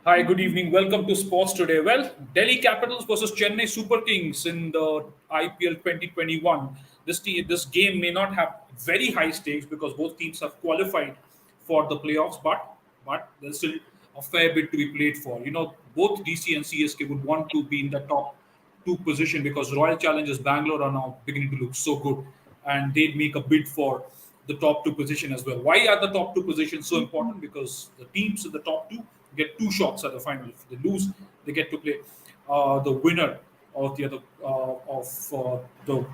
Hi, good evening. Welcome to Sports Today. Well, Delhi Capitals versus Chennai Super Kings in the IPL 2021. This game may not have very high stakes because both teams have qualified for the playoffs, but there's still a fair bit to be played for. Both DC and CSK would want to be in the top two position because Royal Challengers Bangalore are now beginning to look so good, and they'd make a bid for the top two position as well. Why are the top two positions so important? Because the teams in the top two get two shots at the final. If they lose, they get to play the winner of the other the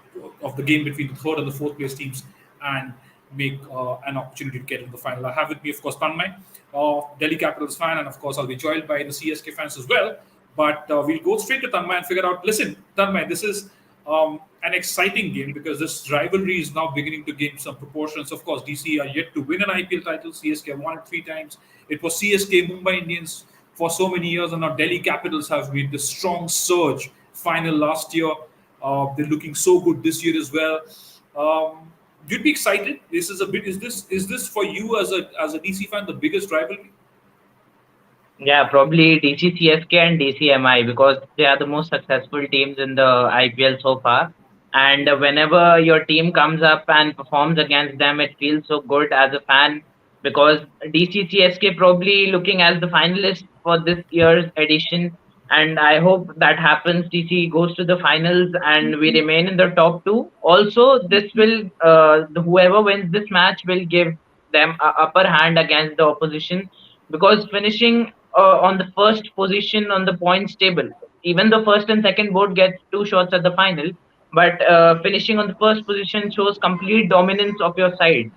of the game between the third and the fourth place teams and make an opportunity to get into the final. I have with me, of course, Tanmay, Delhi Capitals fan, and of course, I'll be joined by the CSK fans as well. But we'll go straight to Tanmay and figure out. Listen, Tanmay, this is an exciting game because this rivalry is now beginning to gain some proportions. Of course, DC are yet to win an IPL title. CSK have won it three times. It was CSK, Mumbai Indians for so many years, and now Delhi Capitals have made the strong surge final last year. They're looking so good this year as well. You'd be excited. This is a bit. Is this for you as a DC fan the biggest rivalry? Yeah, probably DCCSK and DCMI because they are the most successful teams in the IPL so far. And whenever your team comes up and performs against them, it feels so good as a fan because DCCSK probably looking as the finalist for this year's edition. And I hope that happens. DC goes to the finals and we remain in the top two. Also, this will whoever wins this match will give them a upper hand against the opposition because finishing on the first position on the points table. Even the first and second board gets two shots at the final, but finishing on the first position shows complete dominance of your side.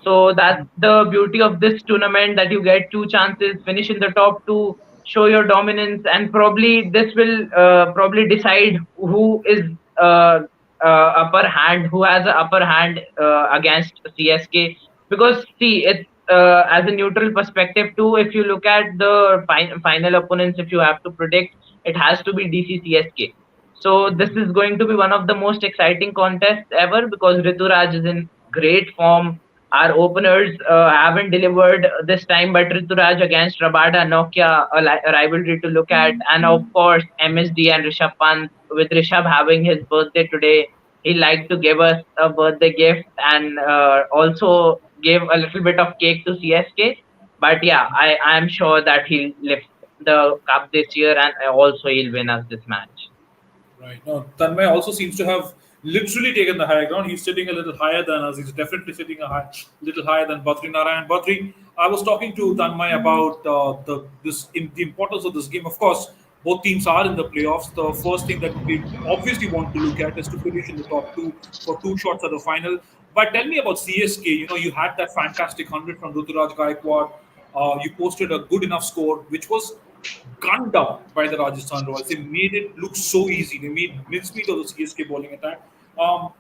So that's the beauty of this tournament that you get two chances, finish in the top two, show your dominance, and probably this will probably decide who is upper hand, who has an upper hand against CSK. Because see, it's as a neutral perspective too. If you look at the final opponents, if you have to predict, it has to be DCCSK. So this is going to be one of the most exciting contests ever because Rituraj is in great form. Our openers haven't delivered this time, but Rituraj against Rabada, Nokia, a rivalry to look at. And of course, MSD and Rishabh Pant, with Rishabh having his birthday today, he liked to give us a birthday gift and also give a little bit of cake to CSK. But yeah, I am sure that he'll lift the cup this year and also he'll win us this match. Right. Now, Tanmay also seems to have literally taken the higher ground. He's sitting a little higher than us. He's definitely sitting little higher than Badri Narayan. Badri, I was talking to Tanmay about the importance of this game. Of course, both teams are in the playoffs. The first thing that we obviously want to look at is to finish in the top two for two shots at the final. But tell me about CSK. You had that fantastic 100 from Ruturaj Gaikwad. You posted a good enough score, which was gunned down by the Rajasthan Royals. They made it look so easy. They made mincemeat of the CSK bowling attack.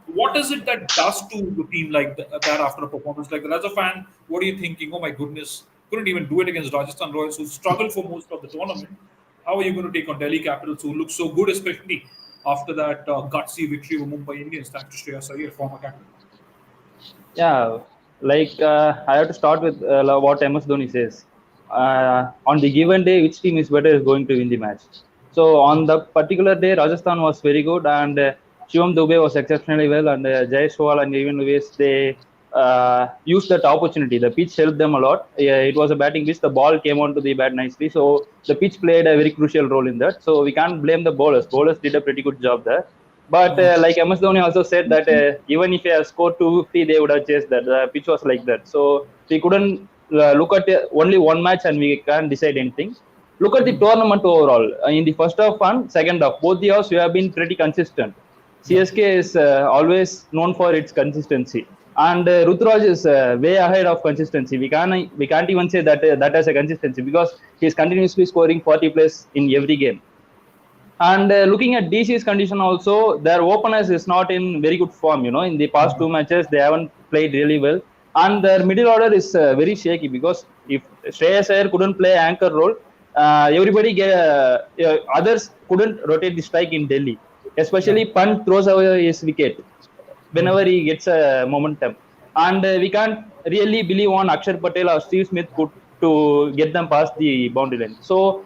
What is it that does to the team like that after a performance like that? As a fan, what are you thinking? Oh my goodness, couldn't even do it against Rajasthan Royals, who struggled for most of the tournament. How are you going to take on Delhi Capitals, who look so good, especially after that gutsy victory over Mumbai Indians, thanks to Shreyas Iyer, former captain? Yeah, I have to start with what MS Dhoni says. On the given day, which team is better is going to win the match. So on the particular day, Rajasthan was very good, and Shivam Dubey was exceptionally well, and Jaiswal and even Lewis, they used that opportunity. The pitch helped them a lot. Yeah, it was a batting pitch. The ball came onto the bat nicely, so the pitch played a very crucial role in that. So we can't blame the bowlers. Bowlers did a pretty good job there. But like MS Dhoni also said that even if he has scored 250, they would have chased that. The pitch was like that. So we couldn't look at only one match and we can't decide anything. Look at the tournament overall. In the first half and second half, both the halves we have been pretty consistent. Yeah. CSK is always known for its consistency. And Rutraj is way ahead of consistency. We can't even say that that has a consistency because he is continuously scoring 40 plus in every game. And looking at DC's condition also, their openers is not in very good form. In the past two matches, they haven't played really well. And their middle order is very shaky because if Shreyas Iyer couldn't play anchor role, others couldn't rotate the strike in Delhi. Especially Pant throws away his wicket whenever he gets a momentum. And we can't really believe on Akshar Patel or Steve Smith could to get them past the boundary line. So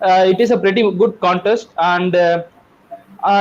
it is a pretty good contest, and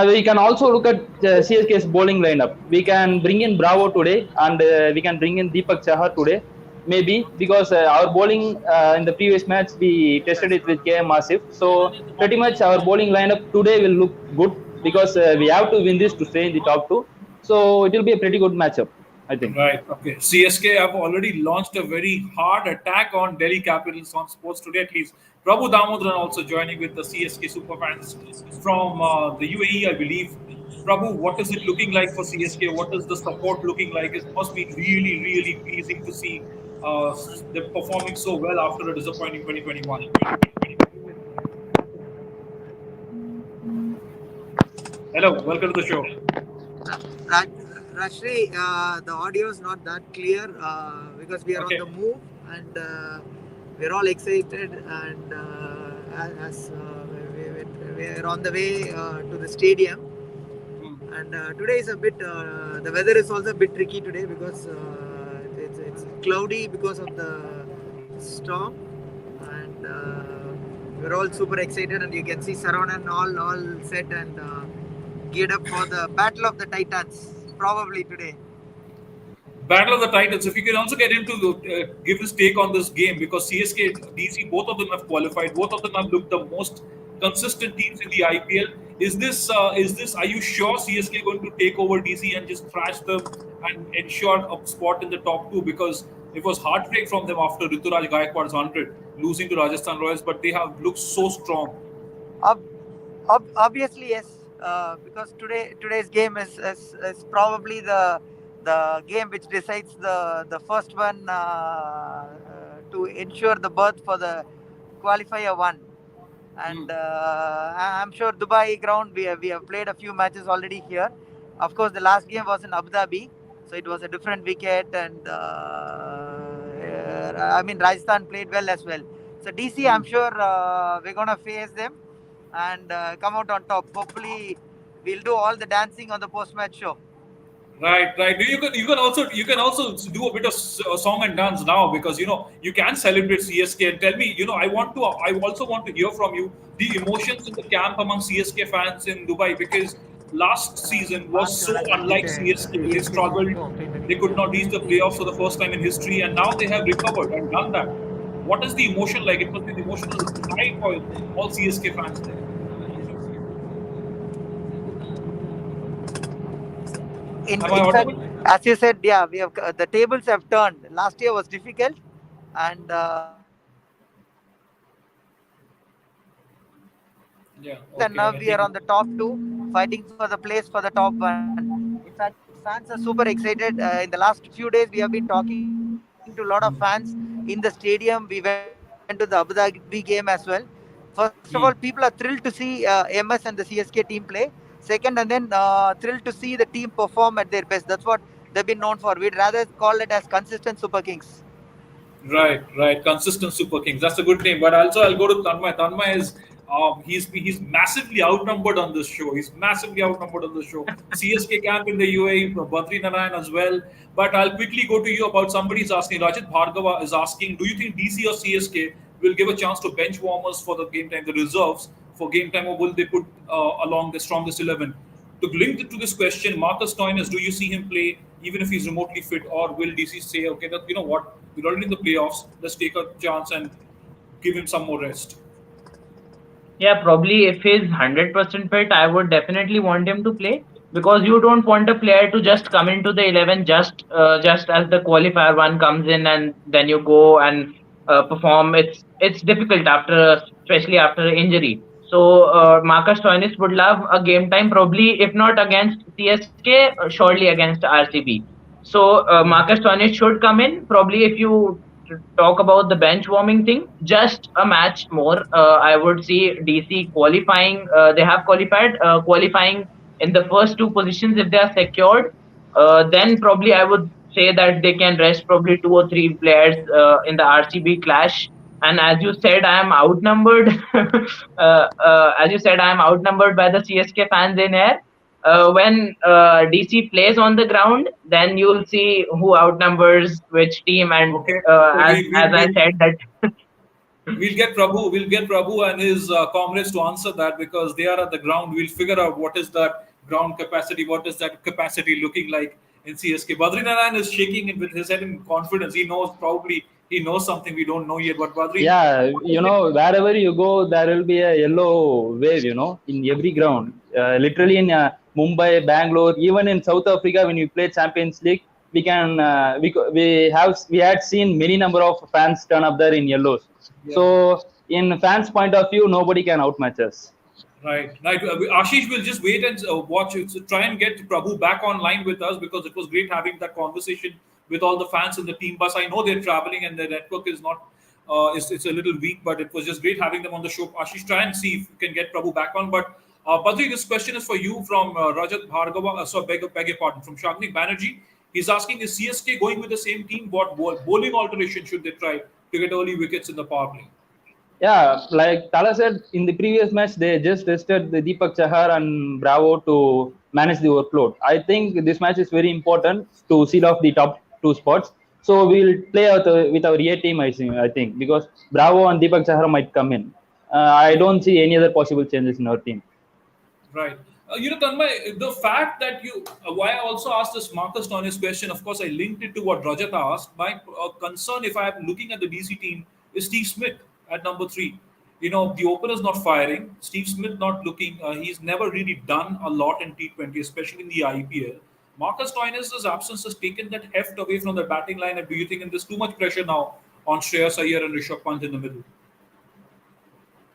we can also look at CSK's bowling lineup. We can bring in Bravo today, and we can bring in Deepak Chahar today, maybe because our bowling in the previous match we tested it with KM Asif. So pretty much our bowling lineup today will look good because we have to win this to stay in the top two. So it will be a pretty good matchup, I think. Right. Okay. CSK have already launched a very hard attack on Delhi Capitals on Sports Today. At least Prabhu Damodran also joining with the CSK superfans from the UAE, I believe. Prabhu, what is it looking like for CSK? What is the support looking like? It must be really, really pleasing to see them performing so well after a disappointing 2021. Hello, welcome to the show. Raj, Rashri, the audio is not that clear because we are on Okay. the move and we're all excited and as we are on the way to the stadium. Hmm. And today is a bit, the weather is also a bit tricky today because it's cloudy because of the storm. And we're all super excited, and you can see Saravanan all set and geared up for the Battle of the Titans, probably today. Battle of the Titans. If you can also get into give his take on this game, because CSK, DC, both of them have qualified. Both of them have looked the most consistent teams in the IPL. Is this? Are you sure CSK going to take over DC and just thrash them and ensure a spot in the top two? Because it was heartbreak from them after Rituraj Gaikwad's 100, losing to Rajasthan Royals, but they have looked so strong. Ob- Obviously, yes, because today's game is probably the game which decides the first one to ensure the berth for the qualifier one. And Hmm. I'm sure Dubai ground we have played a few matches already here. Of course, the last game was in Abu Dhabi, so it was a different wicket, and I mean Rajasthan played well as well. So DC, I'm Hmm. sure we're gonna face them and come out on top. Hopefully, we'll do all the dancing on the post-match show. Right, right. You can also do a bit of song and dance now, because you can celebrate CSK and tell me. I also want to hear from you the emotions in the camp among CSK fans in Dubai, because last season was so unlike CSK. They struggled. They could not reach the playoffs for the first time in history, and now they have recovered and done that. What is the emotion like? It must be an emotional high for all CSK fans there. Am I In fact, audible? as you said, yeah, we have the tables have turned. Last year was difficult, and now we are on the top two, fighting for the place for the top one. Yeah. In fact, Okay. I think. fans are super excited. In the last few days, we have been talking to a lot of fans in the stadium. We went to the Abu Dhabi game as well. First of all, people are thrilled to see MS and the CSK team play. Second, and then thrilled to see the team perform at their best. That's what they've been known for. We'd rather call it as consistent Super Kings. Right, right. Consistent Super Kings. That's a good name. But also, I'll go to Tanmay. Tanmay is he's massively outnumbered on this show. He's massively outnumbered on the show. CSK camp in the UAE, Badri Narayan as well. But I'll quickly go to you about somebody's asking. Rajit Bhargava is asking, do you think DC or CSK will give a chance to bench warmers for the game time, the reserves for game time, or will they put along the strongest 11? To link to this question, Marcus Toynes, do you see him play even if he's remotely fit, or will DC say, okay, that what, we're already in the playoffs, let's take a chance and give him some more rest? Yeah, probably if he's 100% fit, I would definitely want him to play, because you don't want a player to just come into the 11 just as the qualifier one comes in and then you go and perform. It's difficult after, especially after injury. So Marcus Stoinis would love a game time, probably if not against CSK, surely against RCB. So Marcus Stoinis should come in. Probably if you talk about the bench warming thing, just a match more. I would see DC qualifying. They have qualifying in the first two positions if they are secured. Then probably I would say that they can rest probably two or three players in the RCB clash. And as you said, I am outnumbered. As you said, I am outnumbered by the CSK fans in here. When DC plays on the ground, then you'll see who outnumbers which team. And Okay, so as I said that We'll get Prabhu and his comrades to answer that because they are at the ground. We'll figure out what is that ground capacity, what is that capacity looking like in CSK. Badrinaran is shaking it with his head in confidence. He knows probably he knows something we don't know yet. But Badrin, Yeah, what is it? wherever you go, there will be a yellow wave, in every ground. Literally in Mumbai, Bangalore, even in South Africa, when we play Champions League, we can we had seen many number of fans turn up there in yellows. Yeah. So in fans' point of view, nobody can outmatch us. Right, right. Ashish will just wait and watch it. So try and get Prabhu back online with us because it was great having that conversation with all the fans in the team bus. I know they're traveling and their network is not, it's a little weak, but it was just great having them on the show. Ashish, try and see if you can get Prabhu back on. But Badri, this question is for you from Rajat Bhargava. Beg your pardon, from Shagnik Banerjee. He's asking: Is CSK going with the same team? What bowling alteration should they try to get early wickets in the power play? Yeah, like Tala said, in the previous match, they just tested the Deepak Chahar and Bravo to manage the workload. I think this match is very important to seal off the top two spots. So we'll play out with our A team, I think, because Bravo and Deepak Chahar might come in. I don't see any other possible changes in our team. Right. Tanmay, the fact that why I also asked this Marcus Stoinis question, of course, I linked it to what Rajat asked. My concern, if I'm looking at the DC team, is Steve Smith at number three. The opener is not firing. Steve Smith not looking, he's never really done a lot in T20, especially in the IPL. Marcus Stoinis' absence has taken that heft away from the batting line. And do you think there's too much pressure now on Shreyas Iyer and Rishabh Pant in the middle?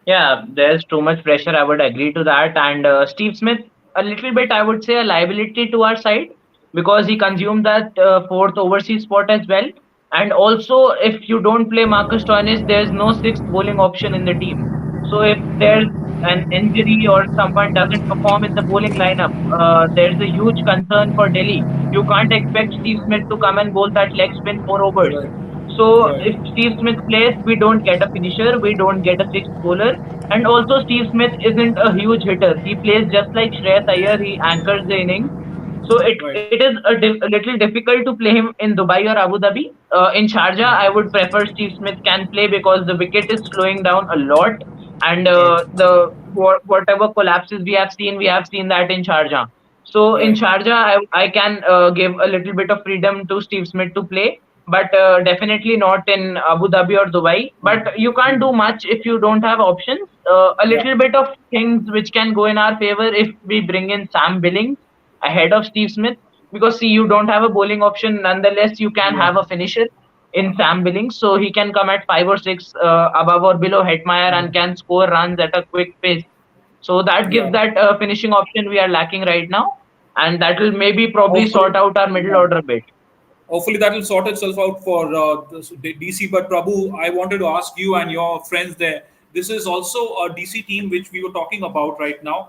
Yeah, there's too much pressure. I would agree to that. And Steve Smith, a little bit, I would say, a liability to our side because he consumed that fourth overseas spot as well. And also, if you don't play Marcus Stoinis, there's no sixth bowling option in the team. So if there's an injury or someone doesn't perform in the bowling lineup, there's a huge concern for Delhi. You can't expect Steve Smith to come and bowl that leg spin 4 overs. Right. So Right. if Steve Smith plays, we don't get a finisher, we don't get a sixth bowler. And also Steve Smith isn't a huge hitter. He plays just like Shreyas Iyer, he anchors the innings. So it Right. is a little difficult to play him in Dubai or Abu Dhabi. In Sharjah, I would prefer Steve Smith can play because the wicket is slowing down a lot, and Right. whatever collapses we have seen that in Sharjah. So in Right. Sharjah, I can give a little bit of freedom to Steve Smith to play, but definitely not in Abu Dhabi or Dubai. But you can't do much if you don't have options. A Yeah. little bit of things which can go in our favor if we bring in Sam Billings ahead of Steve Smith, because see, you don't have a bowling option. Nonetheless, you can Yeah. have a finisher in Sam Billings, so he can come at 5 or 6 above or below Hetmeyer and can score runs at a quick pace. So that gives Yeah. that finishing option we are lacking right now, and that will maybe probably Hopefully, sort out our middle yeah. order bit. Hopefully that will sort itself out for the DC. But Prabhu, I wanted to ask you and your friends there. This is also a DC team which we were talking about right now.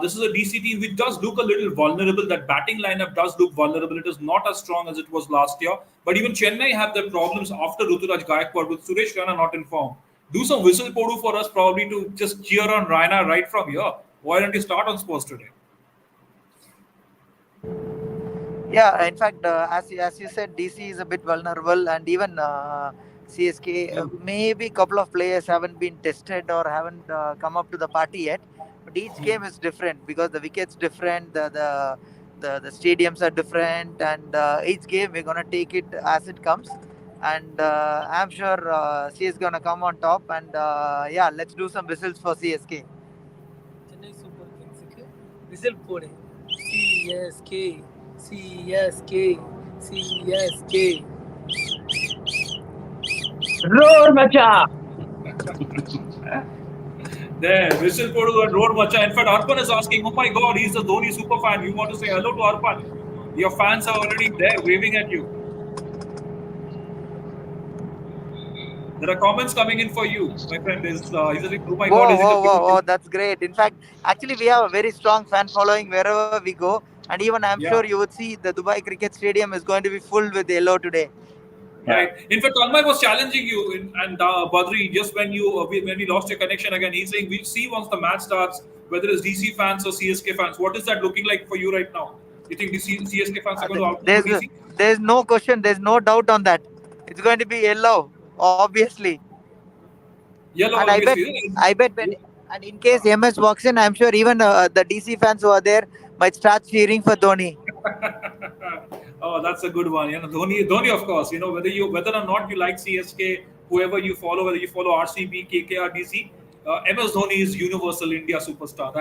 This is a DC team which does look a little vulnerable. That batting lineup does look vulnerable. It is not as strong as it was last year. But even Chennai have their problems after Ruturaj Gaikwad with Suresh Raina not in form. Do some whistle podu for us probably to just cheer on Raina right from here. Why don't you start on sports today? Yeah, in fact, as you said, DC is a bit vulnerable, and even CSK, Yeah. maybe a couple of players haven't been tested or haven't come up to the party yet. But each game is different because the wickets different, the stadiums are different, and each game we're gonna take it as it comes. And I'm sure C is gonna come on top. And yeah, let's do some whistles for CSK. Chennai Super Kingsக்கு whistle போடு. CSK CSK CSK. Roar macha! There, whistle Podu and Road Macha. In fact, Arpan is asking, oh my god, he's a Dhoni super fan. You want to say hello to Arpan? Your fans are already there waving at you. There are comments coming in for you, my friend. He's like, oh my god, Whoa, is it a whoa, whoa, beautiful? whoa, that's great. In fact, actually, we have a very strong fan following wherever we go. And even I'm sure Yeah, you would see the Dubai Cricket Stadium is going to be full with yellow today. Yeah. right. In fact, Tanmay was challenging you and Badri just when when we lost your connection again. He's saying we'll see once the match starts whether it's DC fans or CSK fans. What is that looking like for you right now? You think the CSK fans are going to outnumber DC? There's no question, there's no doubt on that. It's going to be yellow, obviously. Yellow And always. I bet when and in case MS walks in, I'm sure even the DC fans who are there might start cheering for Dhoni. Oh, that's a good one. Dhoni, of course. Whether or not you like CSK, whoever you follow, whether you follow RCB, KKR, DC, MS Dhoni is universal India superstar.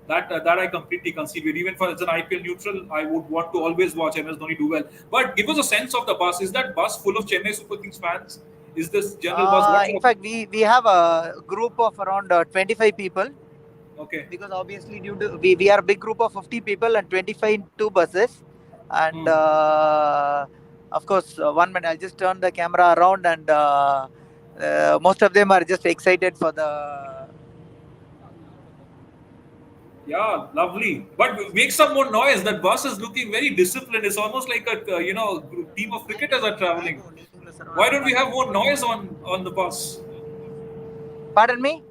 That I completely concede with. Even for as an IPL neutral, I would want to always watch MS Dhoni do well. But give us a sense of the bus. Is that bus full of Chennai Super Kings fans? Is this general bus? What In sort fact, we have a group of around 25 people, Okay. because obviously due to we are a big group of 50 people and 25 in two buses. And Hmm. of course, one minute I'll just turn the camera around, and most of them are just excited for the. Yeah, lovely. But make some more noise. That bus is looking very disciplined. It's almost like a team of cricketers are traveling. Why don't we have more noise on the bus? Pardon me?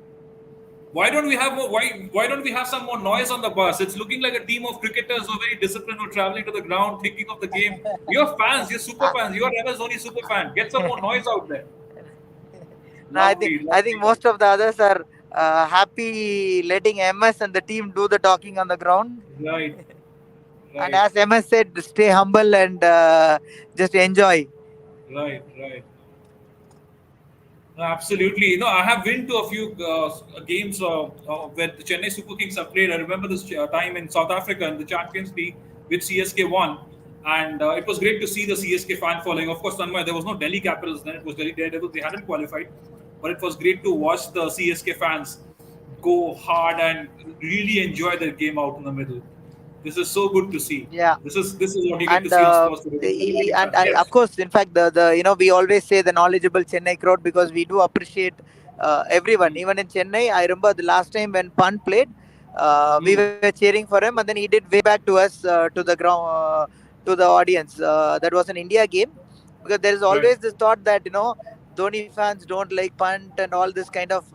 Why don't we have more? Why don't we have some more noise on the bus? It's looking like a team of cricketers who are very disciplined, who are traveling to the ground, thinking of the game. You're fans. You're super fans. You're MS Dhoni super fan. Get some more noise out there. No, Lovely, I think lovely. most of the others are happy letting MS and the team do the talking on the ground. Right, And right, as MS said, stay humble and just enjoy. right. No, absolutely. I have been to a few games where the Chennai Super Kings have played. I remember this time in South Africa in the Champions League with CSK won, and it was great to see the CSK fan following. Of course, Tanmay, there was no Delhi Capitals then; it was Delhi Daredevils. They hadn't qualified, but it was great to watch the CSK fans go hard and really enjoy their game out in the middle. This is so good to see. Yeah. This is what you get to And see in sports today. Everybody fans. and of Yes. course, in fact, the we always say the knowledgeable Chennai crowd, because we do appreciate everyone. Mm, Even in Chennai, I remember the last time when Pan played, we mm, were cheering for him, and then he did wave back to us, to the ground, to the audience. That was an India game, because there is right. always this thought that Dhoni fans don't like punt and all this kind of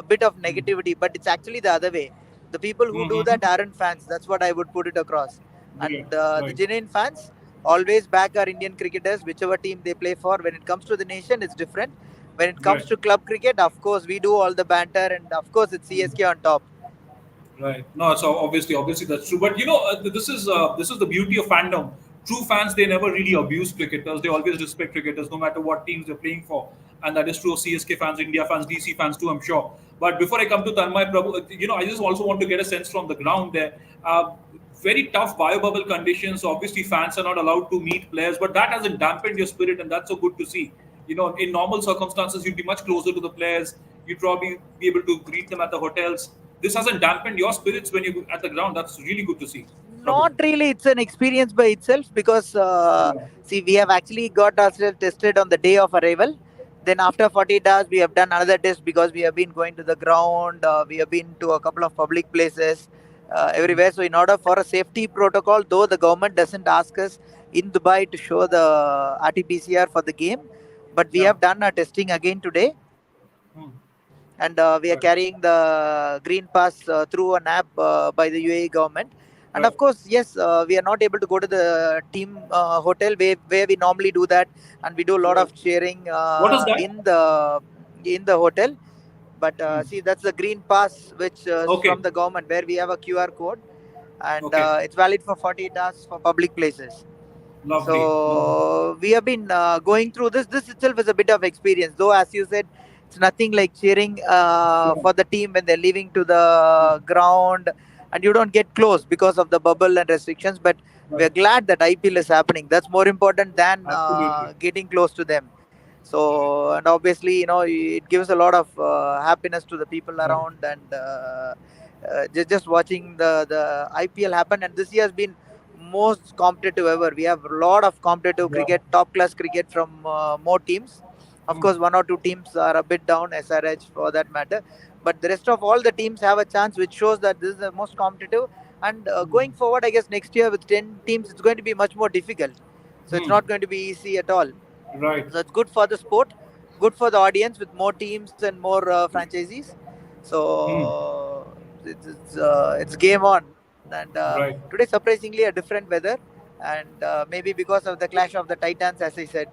bit of Mm, negativity, but it's actually the other way. The people who do that mm-hmm. aren't fans. That's what I would put it across. Right, And the right, genuine fans always back our Indian cricketers, whichever team they play for. When it comes to the nation, it's different. When it comes right. to club cricket, of course, we do all the banter, and of course, it's CSK on top. Right. No, so obviously that's true. But this is the beauty of fandom. True fans, they never really abuse cricketers. They always respect cricketers, no matter what teams they're playing for. And that is true of CSK fans, India fans, DC fans too, I'm sure. But before I come to Tanmay Prabhu, I just also want to get a sense from the ground there. Very tough bio-bubble conditions. Obviously, fans are not allowed to meet players, but that hasn't dampened your spirit, and that's so good to see. In normal circumstances, you'd be much closer to the players. You'd probably be able to greet them at the hotels. This hasn't dampened your spirits when you're at the ground. That's really good to see, Prabhu. Not really. It's an experience by itself, because Yeah. see, we have actually got ourselves tested on the day of arrival. Then after 48 hours, we have done another test, because we have been going to the ground. We have been to a couple of public places, Mm. everywhere. So in order for a safety protocol, though the government doesn't ask us in Dubai to show the RT-PCR for the game, but we Yeah. have done our testing again today, Mm. and we are Right. carrying the green pass through an app by the UAE government. And of Right. course, yes, we are not able to go to the team hotel where we normally do that, and we do a lot Right. of cheering What is that? in the hotel. But Mm. see, that's the green pass, which is from Okay. the government, where we have a QR code, and Okay. it's valid for 48 hours for public places. Lovely. Lovely. So we have been going through this. This itself is a bit of experience, though, as you said, it's nothing like cheering Yeah. for the team when they're leaving to the ground, and you don't get close because of the bubble and restrictions. But Right. we're glad that IPL is happening. That's more important than Absolutely. getting close to them. So, and obviously, it gives a lot of happiness to the people Right. around, and just watching the IPL happen. And this year has been most competitive ever. We have a lot of competitive Yeah. cricket, top class cricket from more teams. Of Mm. course, one or two teams are a bit down, SRH for that matter. But the rest of all the teams have a chance, which shows that this is the most competitive. And going forward, I guess next year with 10 teams, it's going to be much more difficult. So it's Mm. not going to be easy at all. Right. So it's good for the sport, good for the audience with more teams and more franchisees. Mm. So it's game on, and Right. today surprisingly a different weather, and maybe because of the clash of the titans, as I said.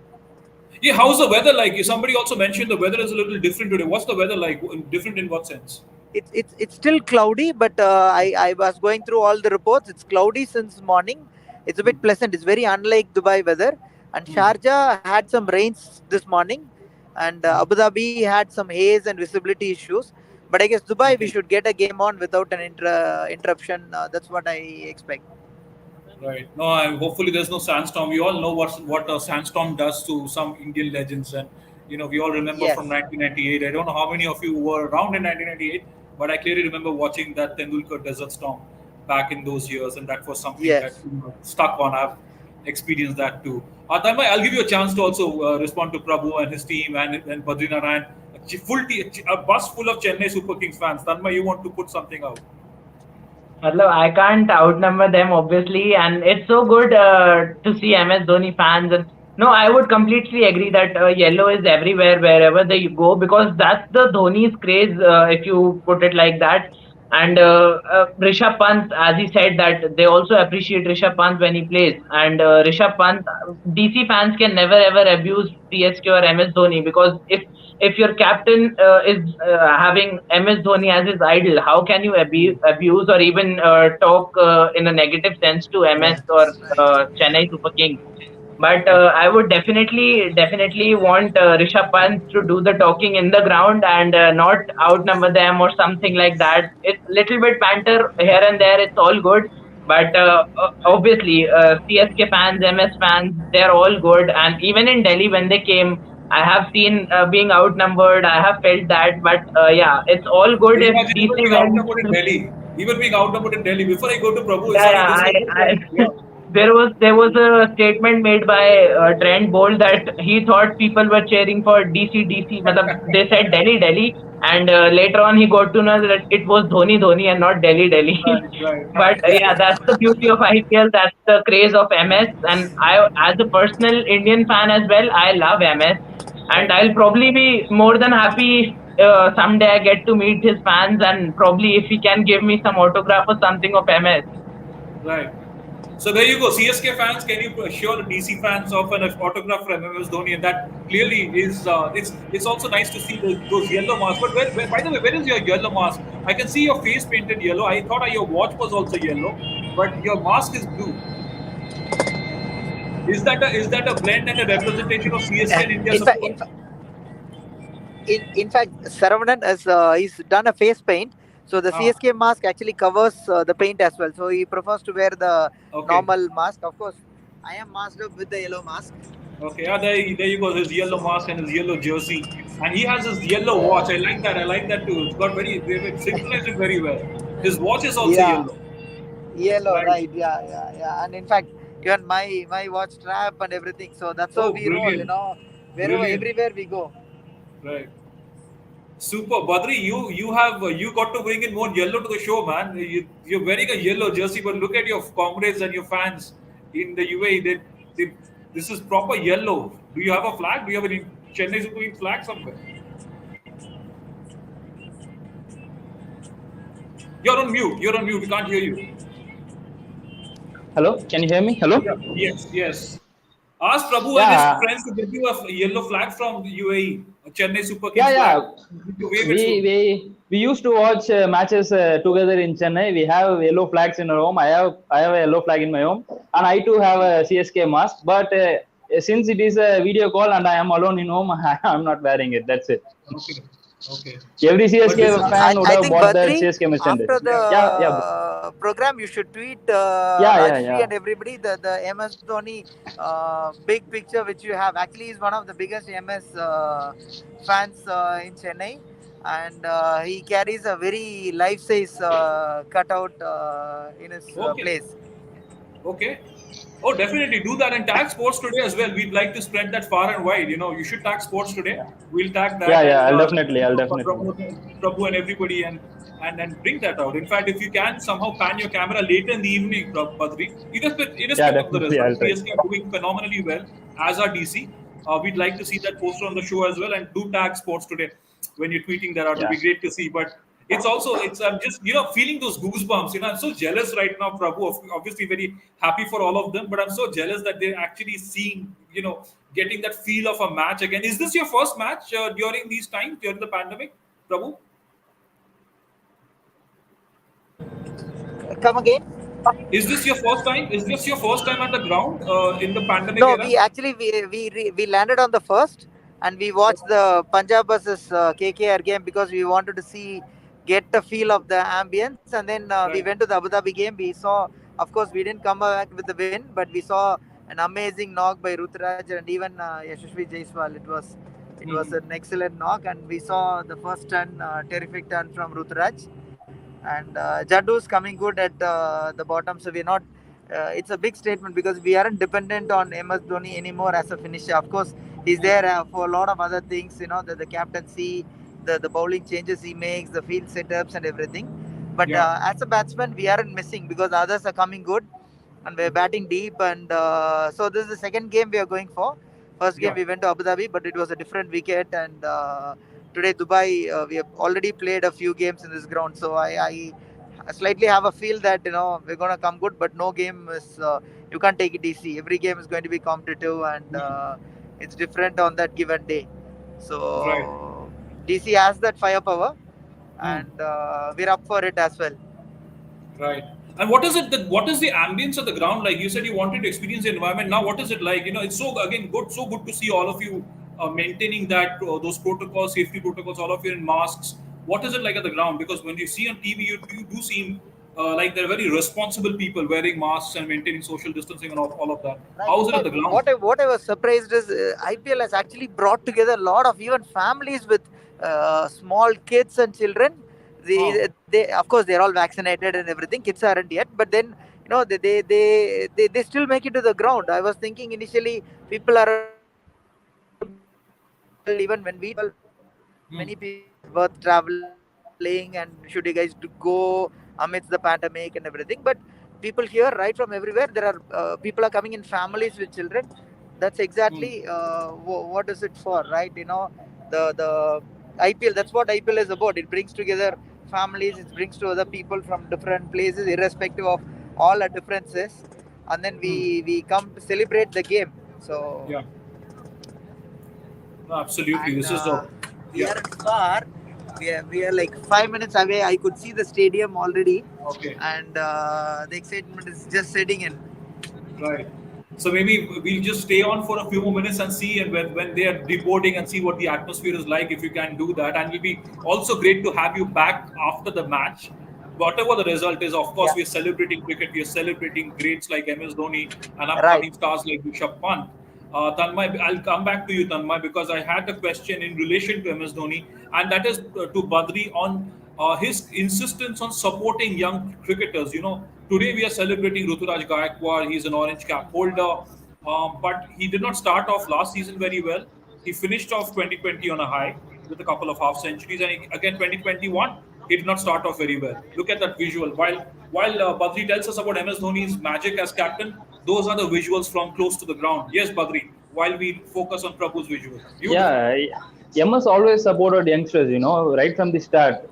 Yeah, how's the weather like? Somebody also mentioned the weather is a little different today. What's the weather like? Different in what sense? It's still cloudy, but I was going through all the reports. It's cloudy since morning. It's a bit pleasant. It's very unlike Dubai weather. And Sharjah had some rains this morning, and Abu Dhabi had some haze and visibility issues. But I guess Dubai we Okay. should get a game on without an interruption. That's what I expect. Right. No, hopefully there's no sandstorm. We all know what a sandstorm does to some Indian legends, and we all remember from Yes, 1998. I don't know how many of you were around in 1998, but I clearly remember watching that Tendulkar Desert Storm back in those years, and that was something that yes. stuck on. I've experienced that too. Tanmay, I'll give you a chance to also respond to Prabhu and his team and Badrinarayan. A bus full of Chennai Super Kings fans. Tanmay, you want to put something out? Matlab, I can't outnumber them obviously, and it's so good to see MS Dhoni fans. And no, I would completely agree that yellow is everywhere wherever they go because that's the Dhoni's craze, if you put it like that. And Rishabh Pant, as he said, that they also appreciate Rishabh Pant when he plays. And Rishabh Pant, DC fans can never ever abuse CSK or MS Dhoni because if your captain is having MS Dhoni as his idol, how can you abuse or even talk in a negative sense to MS or Chennai Super Kings? But Right. I would definitely want Rishabh Pant to do the talking in the ground and not outnumber them or something like that. It's little bit banter here and there. It's all good. But obviously, CSK fans, MS fans, they're all good. And even in Delhi, when they came, I have seen being outnumbered. I have felt that. But yeah, it's all good if Imagine even DC being wins. outnumbered in Delhi. Even being outnumbered in Delhi. Before I go to Prabhu, Yeah, sorry, yeah. this was I yeah. there was a statement made by Trent Bolt that he thought people were cheering for DC. Matlab, they said Delhi, and later on he got to know that it was Dhoni and not Delhi. Right, right. But yeah, that's the beauty of IPL. That's the craze of MS, and I, as a personal Indian fan as well, I love MS, and Right, I'll probably be more than happy. Someday I get to meet his fans, and probably if he can give me some autograph or something of MS. right. So there you go. CSK fans, can you assure the DC fans of an autograph from MS Dhoni? And that clearly is. It's also nice to see those yellow masks. But by the way, where is your yellow mask? I can see your face painted yellow. I thought your watch was also yellow, but your mask is blue. Is that a blend and a representation of CSK and India In fact, support? in fact, Saravanan has he's done a face paint. So the Ah, CSK mask actually covers the paint as well. So he prefers to wear the okay. normal mask. Of course, I am masked up with the yellow mask. Okay, yeah, there you go. His yellow mask and his yellow jersey, and he has his yellow watch. I like that. I like that too. It's got they've synchronized it very well. His watch is also Yeah, yellow, yellow, right? right? Yeah. And in fact, even my watch strap and everything. So that's how Oh, we roll. You brilliant, know, wherever brilliant, everywhere we go. right? Super, Badri. You got to bring in more yellow to the show, man. You're wearing a yellow jersey, but look at your comrades and your fans in the UAE. They this is proper yellow. Do you have a flag? Do you have a Chennai Super Kings flag somewhere? You're on mute. You're on mute. We can't hear you. Hello, can you hear me? Hello. Yeah. Yes, yes. Ask Prabhu and his Yeah, friends to get you a yellow flag from the UAE, a Chennai Super yeah, Kings flag. yeah. You need to wave it We soon. we we used to watch matches together in Chennai. We have yellow flags in our home. I have a yellow flag in my home, and I too have a CSK mask. But since it is a video call and I am alone in home, I'm not wearing it. That's it. Okay, okay. Every But this CSK is fan would I have think bought the Badri, CSK merchandise. after yeah, the program, you should tweet Yeah, Rajshri yeah. and everybody the MS Dhoni big picture which you have. Actually, he's one of the biggest MS fans in Chennai, and he carries a very life-size cutout in his okay, place. okay. Oh, definitely do that and tag Sports Today as well. We'd like to spread that far and wide. You should tag Sports Today. We'll tag that Yeah. and I'll definitely. Prabhu and everybody and bring that out. In fact, if you can somehow pan your camera later in the evening, Badri, Yeah, irrespective of the definitely. I'll result, try. CSK are doing phenomenally well as are DC. We'd like to see that poster on the show as well and do tag Sports Today when you're tweeting that out. It'll Yeah. be great to see. But it's also it's I'm just feeling those goosebumps. I'm so jealous right now, Prabhu. Obviously, very happy for all of them, but I'm so jealous that they're actually seeing, getting that feel of a match again. Is this your first match during these times during the pandemic, Prabhu? Come again? Is this your first time? Is this your first time at the ground in the pandemic No, era? we actually we landed on the first, and we watched the Punjab versus KKR game because we wanted to get the feel of the ambience, and then we Right. went to the Abu Dhabi game. We saw, of course, we didn't come back with the win, but we saw an amazing knock by Rutraj and even Yashasvi Jaiswal. It was Hmm. an excellent knock, and we saw the first turn, terrific turn from Rutraj, and Jaddu's coming good at the bottom. So we're not. It's a big statement because we aren't dependent on MS Dhoni anymore as a finisher. Of course, he's there for a lot of other things. The captaincy, the bowling changes he makes, the field setups and everything. But Yeah. as a batsman, we aren't missing because others are coming good and we're batting deep. And so this is the second game we are going for. First game Yeah. we went to Abu Dhabi, but it was a different wicket. And today Dubai, we have already played a few games in this ground. So I slightly have a feel that we're gonna come good, but no game is. You can't take it easy. Every game is going to be competitive, and it's different on that given day. Right. So DC has that firepower, Hmm. and we're up for it as well. Right. And what is it that what is the ambience of the ground like? You said you wanted to experience the environment. Now, what is it like? It's so good to see all of you maintaining that those protocols, safety protocols, all of you in masks. What is it like at the ground? Because when you see on TV, you do seem like they're very responsible people wearing masks and maintaining social distancing and all of that. Right. How In is it at fact, the ground? what I was surprised is IPL has actually brought together a lot of even families with small kids and children. Huh. They of course they're all vaccinated and everything. Kids aren't yet, but then they still make it to the ground. I was thinking initially people are a bit skeptical. Even when we travel, many people were saying that Hmm. is it worth traveling and should you guys go amidst the pandemic and everything. But people here right from everywhere, there are people are coming in families with children. That's Hmm. exactly what is it for, right? The IPL, that's what IPL is about. It brings together families, it brings to other people from different places irrespective of all our differences, and then Hmm. we come to celebrate the game. So Yeah. No, absolutely. and This is the we yeah. aren't far. We are like 5 minutes away. I could see the stadium already, Okay. and the excitement is just setting in. Right. So maybe we'll just stay on for a few more minutes and see, and when they are reporting and see what the atmosphere is like, if you can do that. And it'll be also great to have you back after the match. Whatever the result is, of course, Yeah, we are celebrating cricket. We are celebrating greats like MS Dhoni and right. upcoming stars like Rishabh Pant. Tanmay, I'll come back to you, Tanmay, because I had a question in relation to MS Dhoni, and that is to Badri on his insistence on supporting young cricketers. Today we are celebrating Ruturaj Gaikwad. He's an orange cap holder, but he did not start off last season very well. He finished off 2020 on a high with a couple of half centuries, and again 2021 he did not start off very well. Look at that visual. While Badri tells us about MS Dhoni's magic as captain, those are the visuals from close to the ground. Yes, Badri. While we focus on Prabhu's visual, beautiful. Yeah, MS always supported youngsters, right from the start.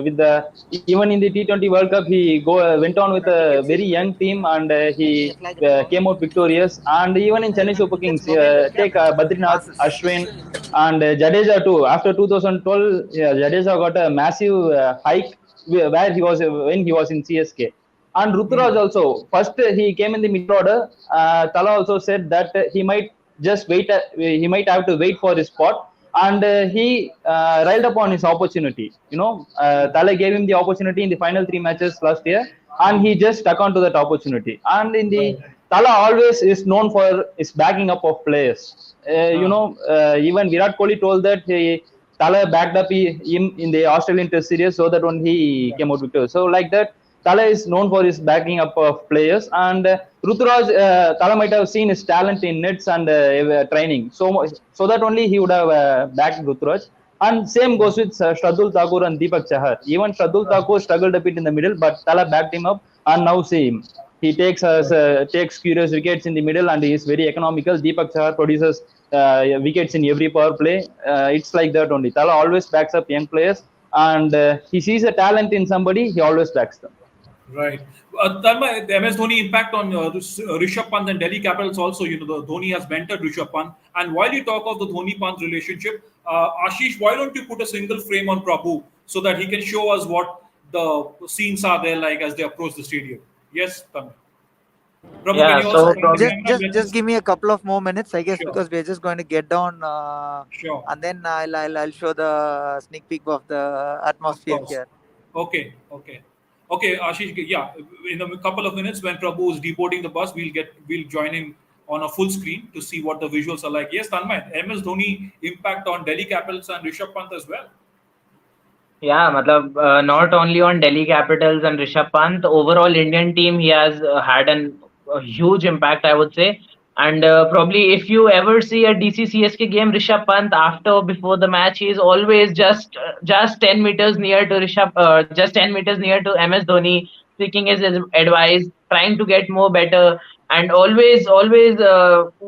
With the even in the T20 World Cup, he went on with No a tickets. very young team, and Can he you apply the form? came out victorious. And even in Chennai Super Tickets Kings, mobile web take Badrinath, passes. Ashwin, and Jadeja too. After 2012, yeah, Jadeja got a massive hike where he was when he was in CSK. And Hmm. Ruturaj also, first he came in the middle order. Tala also said that he might just wait, he might have to wait for his spot. And he riled upon his opportunity. Tala gave him the opportunity in the final three matches last year, and he just stuck onto that opportunity. And in the Right. Tala always is known for his backing up of players. Ah. Even Virat Kohli told that Tala backed up him in the Australian Test series so that when he Yeah. came out victorious. So like that, Tala is known for his backing up of players, and Ruturaj, Tala might have seen his talent in nets and training, so that only he would have backed Ruturaj. And same goes with Shardul Thakur and Deepak Chahar. Even Shardul Right. Thakur struggled a bit in the middle, but Tala backed him up, and now see him. He Right. takes curious wickets in the middle, and he is very economical. Deepak Chahar produces wickets in every power play. It's like that only. Tala always backs up young players, and he sees a talent in somebody, he always backs them. Right. Tanmay, the MS Dhoni impact on Rishabh Pant and Delhi Capitals also. The Dhoni has mentored Rishabh Pant. And while you talk of the Dhoni Pant relationship, Ashish, why don't you put a single frame on Prabhu so that he can show us what the scenes are there like as they approach the stadium? Yes, Tanmay. Prabhu, can Yeah, you also so send the probably just camera and just let just us? give me a couple of more minutes, I guess, Sure, because we're just going to get down, sure. and then I'll show the sneak peek of the Of atmosphere course. here. Okay, okay. Okay, Ashish, yeah, in a couple of minutes when Prabhu is deboarding the bus, we'll join him on a full screen to see what the visuals are like. Yes, Tanmay, MS Dhoni impact on Delhi Capitals and Rishabh Pant as well. yeah, matlab, not only on Delhi Capitals and Rishabh Pant, overall Indian team, he has had a huge impact, I would say. And probably if you ever see a DC CSK game, Rishabh Pant after or before the match, he is always just 10 meters near to just 10 meters near to MS Dhoni, seeking his advice, trying to get more better, and always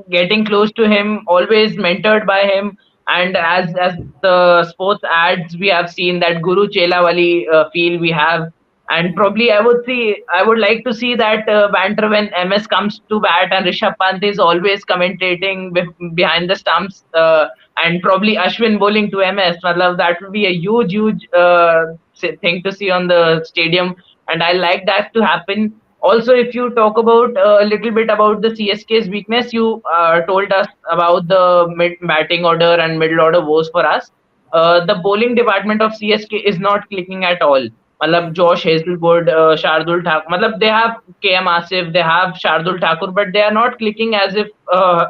getting close to him, always mentored by him. And as the sports ads, we have seen that Guru Chela Wali feel we have. And probably I would like to see that banter when MS comes to bat and Rishabh Pant is always commentating behind the stumps, and probably Ashwin bowling to MS. Matlab, that would be a huge thing to see on the stadium, and I like that to happen. Also, if you talk about a little bit about the CSK's weakness, you told us about the mid batting order and middle order woes for us. The bowling department of CSK is not clicking at all. Matlab Josh Hazelwood, Shardul Thakur, matlab they have KM Asif, they have Shardul Thakur, but they are not clicking as if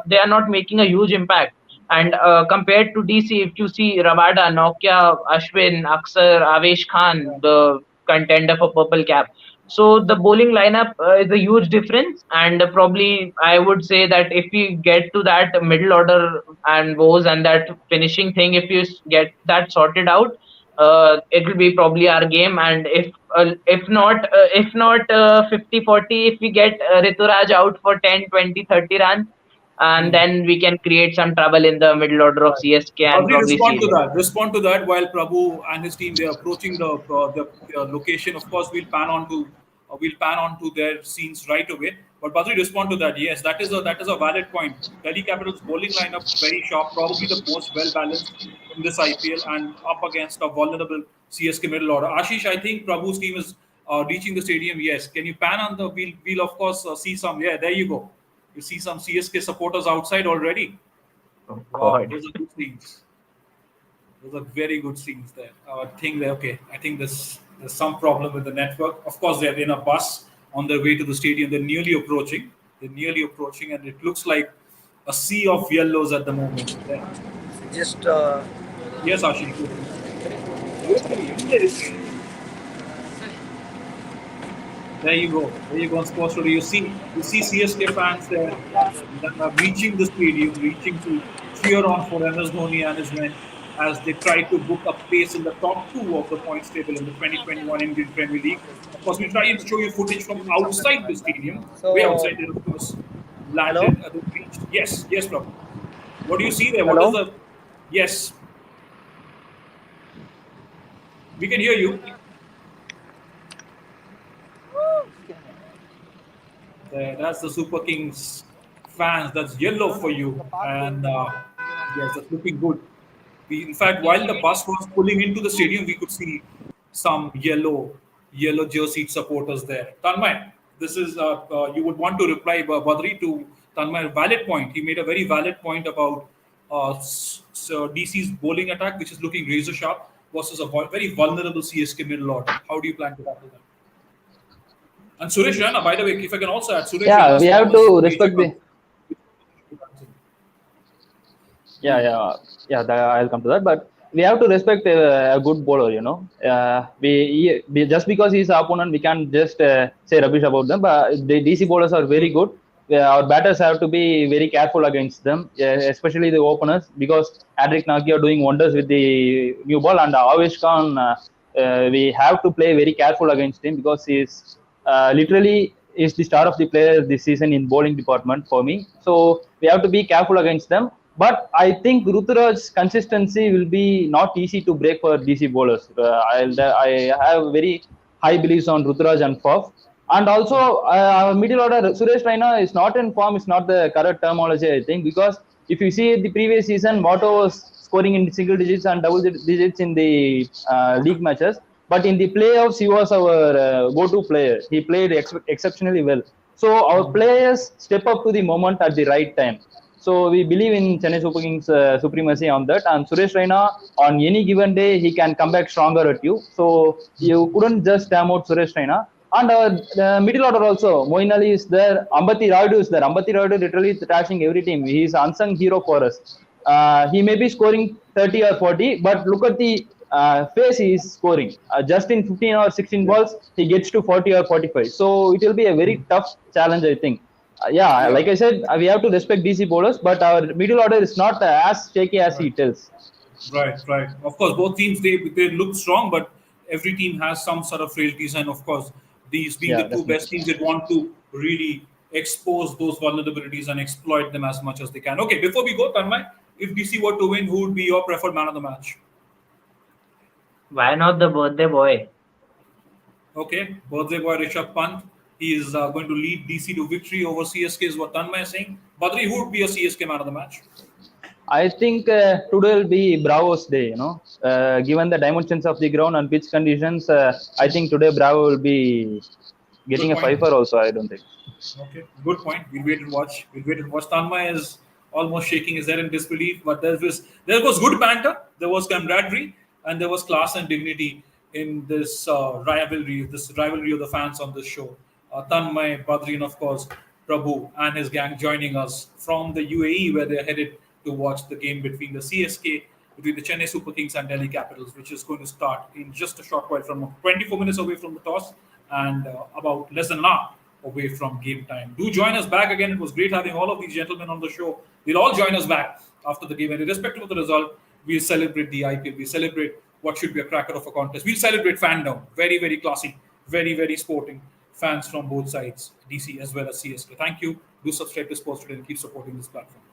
they are not making a huge impact. And compared to DC, if you see Rabada, Nokia, Ashwin, Aksar, Avesh Khan, the contender for purple cap. So the bowling lineup is a huge difference, and probably I would say that if we get to that middle order and woes and that finishing thing, if you get that sorted out, it will be probably our game. And if not 50-40, if we get Rituraj out for 10, 20, 30 runs, and then we can create some trouble in the middle order of Right. CSK and Badri, probably respond seal to it. that. Respond to that while Prabhu and his team they're approaching the location. Of course, we'll pan on to their scenes right away. But Badri, respond to that. Yes, that is a valid point. Delhi Capitals bowling lineup very sharp, probably the most well balanced in this IPL, and up against a vulnerable CSK middle order. Ashish, I think Prabhu's team is reaching the stadium. Yes, can you pan on the? We'll of course see some. Yeah, there you go. You see some CSK supporters outside already. Oh Wow, God. those are good scenes. Those are very good scenes there. I think that okay. I think there's some problem with the network. Of course, they're in a bus on their way to the stadium. They're nearly approaching. They're nearly approaching, and it looks like a sea of yellows at the moment. There. Just Yes, Ashish. Go please. There you go. There you go on Sports Story. You see CSK fans there that are reaching the stadium, reaching to cheer on for MS Dhoni and his men as they try to book a place in the top two of the points table in the 2021 Indian Premier League. Of course, we'll try and show you footage from outside the stadium, way so outside. They of course hello, landed. They reached. Yes, yes, Prabhu. What do you see there? What is hello. the? Yes, we can hear you. That's the Super Kings fans. That's yellow for you, and yes, that's looking good. In fact, while the bus was pulling into the stadium, we could see some yellow jerseyed supporters there. Tanmay, this is you would want to reply, Badri, to Tanmay. Valid point. He made a very valid point about DC's bowling attack, which is looking razor sharp, versus a very vulnerable CSK middle order. How do you plan to tackle that? And Suresh Raina, by the way, if I can also add, Suresh Yeah, Raina's we form have is to major respect the. concern. Yeah, yeah, yeah. I'll come to that, but we have to respect a good bowler. Just because he's our opponent, we can't just say rubbish about them. But the DC bowlers are very good. Our batters have to be very careful against them, especially the openers, because Adric Nagi are doing wonders with the new ball, and Avesh Khan. We have to play very careful against him because he's literally is the star of the player this season in bowling department for me. So we have to be careful against them. But I think Ruturaj's consistency will be not easy to break for DC bowlers. I have very high beliefs on Ruturaj and Faf. And also, our middle order, Suresh Raina is not in form, is not the correct terminology, I think, because if you see the previous season, Motto was scoring in single digits and double digits in the league matches. But in the playoffs, he was our go-to player. He played exceptionally well. So our players step up to the moment at the right time. So we believe in Chennai Super Kings supremacy on that. And Suresh Raina, on any given day, he can come back stronger at you. So you couldn't just damn out Suresh Raina. And middle order also, Moin Ali is there, Ambati Radu is there. Ambati Radu literally trashing every team. He is unsung hero for us. He may be scoring 30 or 40, but look at the face he is scoring. Just in 15 or 16 balls, he gets to 40 or 45. So it will be a very tough challenge, I think. Yeah, Yeah. like I said, we have to respect DC bowlers, but our middle order is not as shaky as he Right. tells. Right, right. Of course, both teams they look strong, but every team has some sort of frailties, and of course, these being Yeah, the two best definitely. teams, they want to really expose those vulnerabilities and exploit them as much as they can. Okay, before we go, Tanmay, if DC were to win, who would be your preferred man of the match? Why not the birthday boy? Okay, birthday boy Rishabh Pant. He is going to lead DC to victory over CSK, is what Tanmay is saying. Badri, who would be a CSK man of the match? I think today will be Bravo's day. Given the dimensions of the ground and pitch conditions, I think today Bravo will be Good getting a point. fifer also. I don't think. Okay, good point. We'll wait and watch. We'll wait and watch. Tanmay is almost shaking his head in disbelief, but there was good banter, there was camaraderie, and there was class and dignity in this rivalry of the fans on this show. Tanmay, Badri, and of course Prabhu and his gang joining us from the UAE, where they're headed to watch the game between the CSK, between the Chennai Super Kings and Delhi Capitals, which is going to start in just a short while from 24 minutes away from the toss and about less than an hour away from game time. Do join us back again. It was great having all of these gentlemen on the show. They'll all join us back after the game. And irrespective of the result, we'll celebrate the IPL. We celebrate what should be a cracker of a contest. We'll celebrate fandom. Very, very classy. Very, very sporting. Fans from both sides, DC as well as CSK. Thank you. Do subscribe to Sports Today and keep supporting this platform.